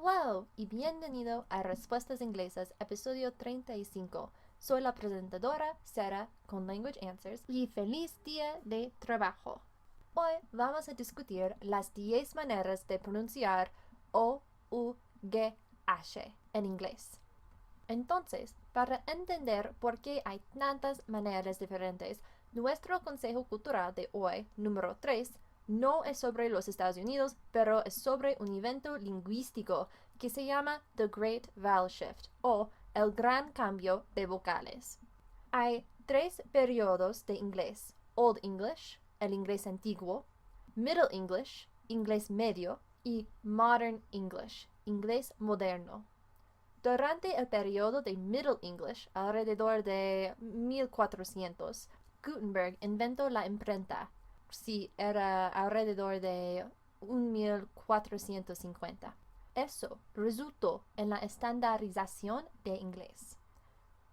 Hello y bienvenido a Respuestas Inglesas, episodio 35. Soy la presentadora Sarah con Language Answers y feliz día de trabajo. Hoy vamos a discutir las 10 maneras de pronunciar O, U, G, H en inglés. Entonces, para entender por qué hay tantas maneras diferentes, nuestro consejo cultural de hoy, número 3, no es sobre los Estados Unidos, pero es sobre un evento lingüístico que se llama The Great Vowel Shift o el gran cambio de vocales. Hay 3 periodos de inglés: Old English, el inglés antiguo; Middle English, inglés medio; y Modern English, inglés moderno. Durante el periodo de Middle English, alrededor de 1400, Gutenberg inventó la imprenta. Sí, era alrededor de 1450. Eso resultó en la estandarización de inglés.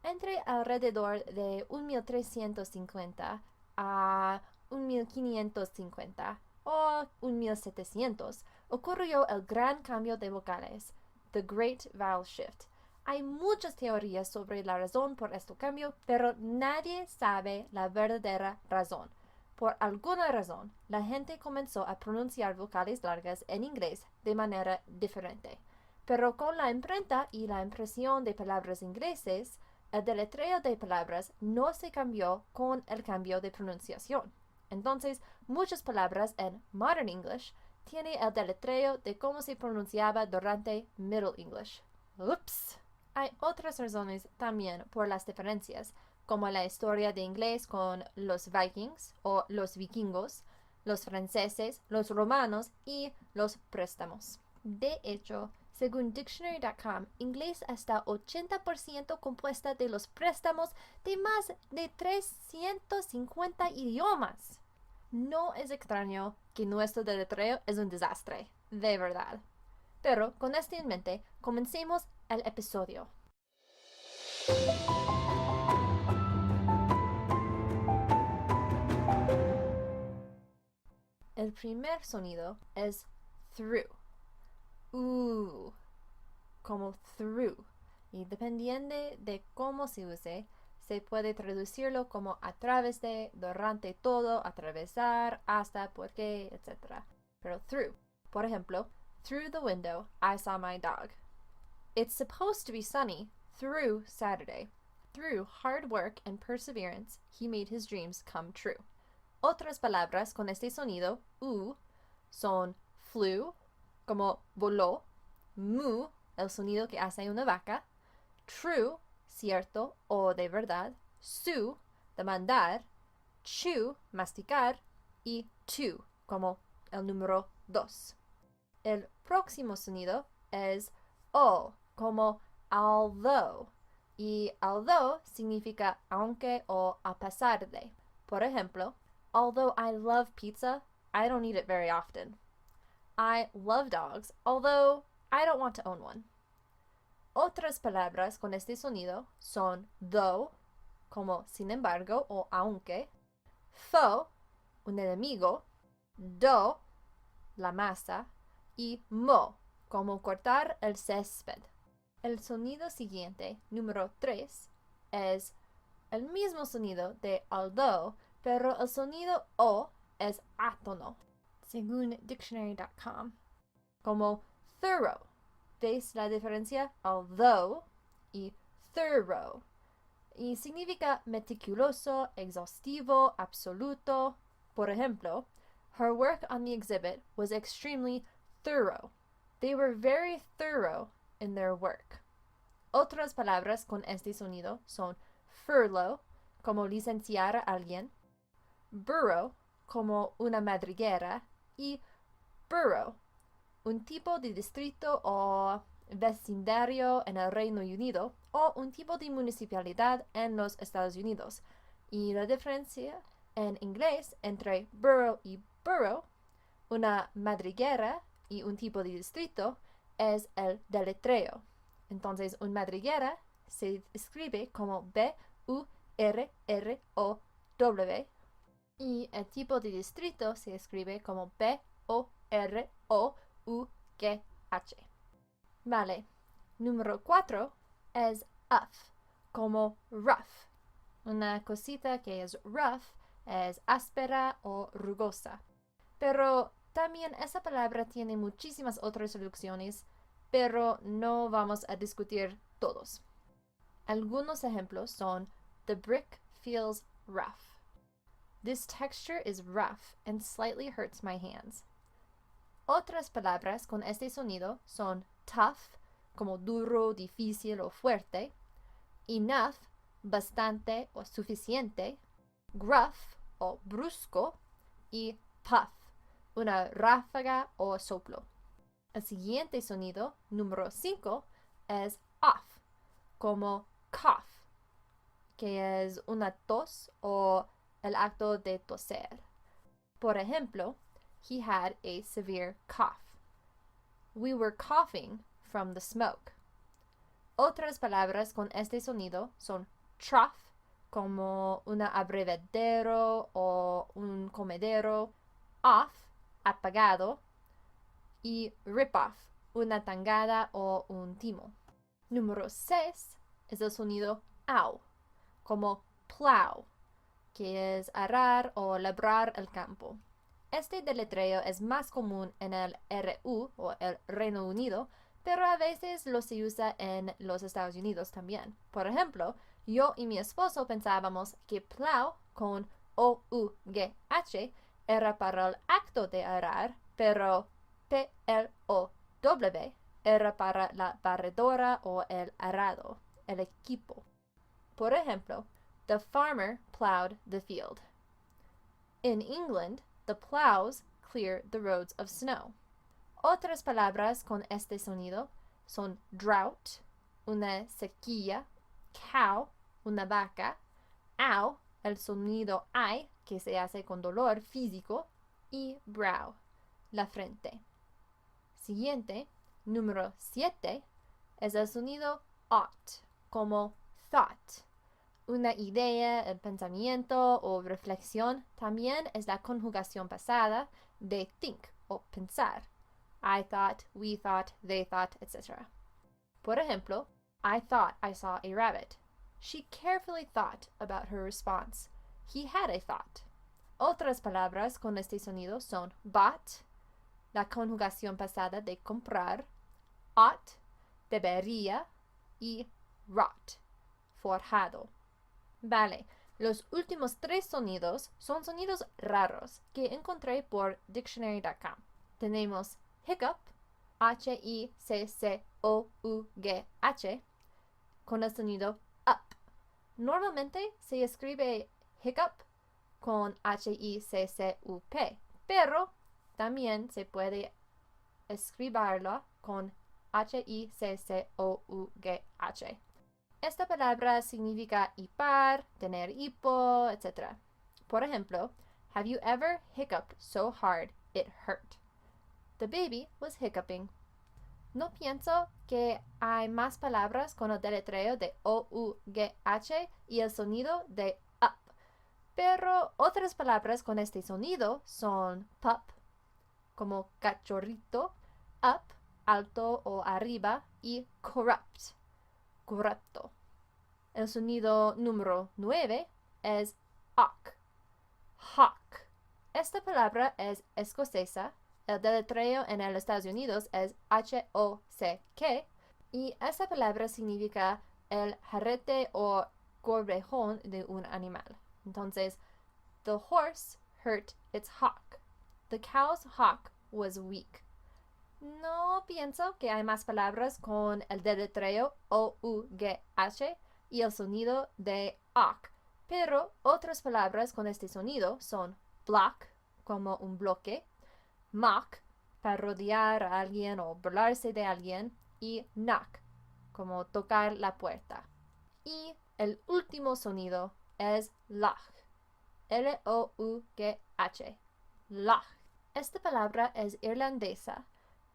Entre alrededor de 1350 a 1550 o 1700 ocurrió el gran cambio de vocales, The Great Vowel Shift. Hay muchas teorías sobre la razón por este cambio, pero nadie sabe la verdadera razón. Por alguna razón, la gente comenzó a pronunciar vocales largas en inglés de manera diferente. Pero con la imprenta y la impresión de palabras ingleses, el deletreo de palabras no se cambió con el cambio de pronunciación. Entonces, muchas palabras en Modern English tienen el deletreo de cómo se pronunciaba durante Middle English. ¡Ups! Hay otras razones también por las diferencias, como la historia de inglés con los Vikings o los vikingos, los franceses, los romanos y los préstamos. De hecho, según Dictionary.com, inglés hasta 80% compuesta de los préstamos de más de 350 idiomas. No es extraño que nuestro deletreo es un desastre, de verdad. Pero con esto en mente, comencemos el episodio. El primer sonido es through. Como through. Y dependiendo de cómo se use, se puede traducirlo como a través de, durante todo, atravesar, hasta, por qué, etc. Pero through. Por ejemplo, through the window, I saw my dog. It's supposed to be sunny through Saturday. Through hard work and perseverance, he made his dreams come true. Otras palabras con este sonido, son flew, como voló; moo, el sonido que hace una vaca; true, cierto o de verdad; sue, demandar; chew, masticar; y two, como el número 2. El próximo sonido es o, como although. Y although significa aunque o a pesar de. Por ejemplo, although I love pizza, I don't eat it very often. I love dogs, although I don't want to own one. Otras palabras con este sonido son though, como sin embargo o aunque; foe, un enemigo; dough, la masa; y mow, como cortar el césped. El sonido siguiente, número 3, es el mismo sonido de although, pero el sonido o es átono, según Dictionary.com, como thorough. ¿Ves la diferencia? Although y thorough. Y significa meticuloso, exhaustivo, absoluto. Por ejemplo, her work on the exhibit was extremely thorough. They were very thorough in their work. Otras palabras con este sonido son furlough, como licenciar a alguien; borough, como una madriguera; y borough, un tipo de distrito o vecindario en el Reino Unido o un tipo de municipalidad en los Estados Unidos. Y la diferencia en inglés entre borough y borough, una madriguera y un tipo de distrito, es el deletreo. Entonces, un madriguera se escribe como B-U-R-R-O-W y el tipo de distrito se escribe como B-O-R-O-U-G-H. Vale. Número 4 es uf, como rough. Una cosita que es rough es áspera o rugosa. Pero también esa palabra tiene muchísimas otras traducciones, pero no vamos a discutir todos. Algunos ejemplos son the brick feels rough. This texture is rough and slightly hurts my hands. Otras palabras con este sonido son tough, como duro, difícil o fuerte, enough, bastante o suficiente, gruff o brusco y puff, una ráfaga o soplo. El siguiente sonido, número 5, es off, como cough, que es una tos o el acto de toser. Por ejemplo, he had a severe cough. We were coughing from the smoke. Otras palabras con este sonido son trough, como un abrevadero o un comedero, off, apagado, y rip-off, una tangada o un timo. Número 6 es el sonido ow, como plow, que es arar o labrar el campo. Este deletreo es más común en el RU o el Reino Unido, pero a veces lo se usa en los Estados Unidos también. Por ejemplo, yo y mi esposo pensábamos que plow con O-U-G-H era para el acto de arar, pero P-L-O-W era para la barredora o el arado, el equipo. Por ejemplo, the farmer plowed the field. In England, the plows clear the roads of snow. Otras palabras con este sonido son drought, una sequía, cow, una vaca, ow, el sonido I, que se hace con dolor físico, y brow, la frente. Siguiente, número 7, es el sonido ought, como thought. Una idea, el pensamiento o reflexión también es la conjugación pasada de think o pensar. I thought, we thought, they thought, etc. Por ejemplo, I thought I saw a rabbit. She carefully thought about her response. He had a thought. Otras palabras con este sonido son bought, la conjugación pasada de comprar, ought, debería, y rot, forjado. Vale, los últimos 3 sonidos son sonidos raros que encontré por dictionary.com. Tenemos hiccup, H-I-C-C-O-U-G-H, con el sonido up. Normalmente se escribe hiccup con H-I-C-C-U-P, pero también se puede escribirlo con H-I-C-C-O-U-G-H. Esta palabra significa hipar, tener hipo, etc. Por ejemplo, have you ever hiccuped so hard it hurt? The baby was hiccuping. No pienso que hay más palabras con el deletreo de O-U-G-H y el sonido de up, pero otras palabras con este sonido son pup, como cachorrito, up, alto o arriba, y corrupt, corrupto. El sonido número 9 es hawk, hawk. Esta palabra es escocesa. El deletreo en los Estados Unidos es H-O-C-K y esa palabra significa el jarrete o corvejón de un animal. Entonces, the horse hurt its hock. The cow's hock was weak. No pienso que hay más palabras con el deletreo O-U-G-H y el sonido de hawk, pero otras palabras con este sonido son block, como un bloque, mock, para rodear a alguien o burlarse de alguien, y knock, como tocar la puerta. Y el último sonido es loch, L-O-U-G-H, loch. Esta palabra es irlandesa.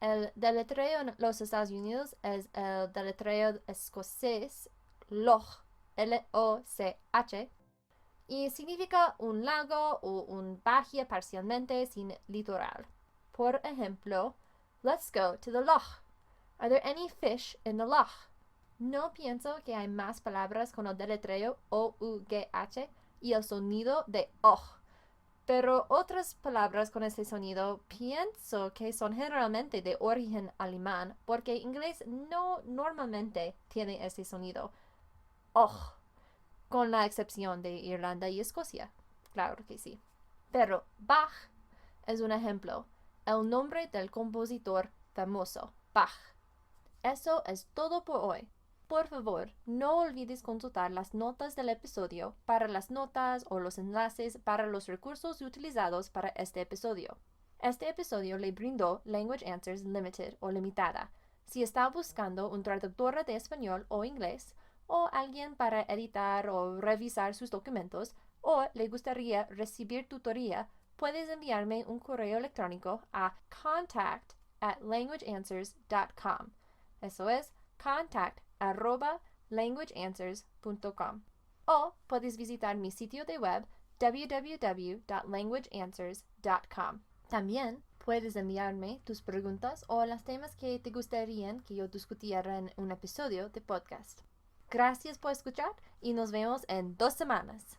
El deletreo en los Estados Unidos es el deletreo escocés loch, L-O-C-H, y significa un lago o un bahía parcialmente sin litoral. Por ejemplo, let's go to the loch. Are there any fish in the loch? No pienso que hay más palabras con el deletreo O-U-G-H y el sonido de OH. Pero otras palabras con ese sonido pienso que son generalmente de origen alemán porque inglés no normalmente tiene ese sonido. OH, con la excepción de Irlanda y Escocia. Claro que sí. Pero Bach es un ejemplo. El nombre del compositor famoso, Bach. Eso es todo por hoy. Por favor, no olvides consultar las notas del episodio para las notas o los enlaces para los recursos utilizados para este episodio. Este episodio le brindó Language Answers Limited o Limitada. Si está buscando un traductor de español o inglés, o alguien para editar o revisar sus documentos, o le gustaría recibir tutoría, puedes enviarme un correo electrónico a contact@languageanswers.com. Eso es contact@languageanswers.com. O puedes visitar mi sitio de web www.languageanswers.com. También puedes enviarme tus preguntas o los temas que te gustarían que yo discutiera en un episodio de podcast. Gracias por escuchar y nos vemos en 2 semanas.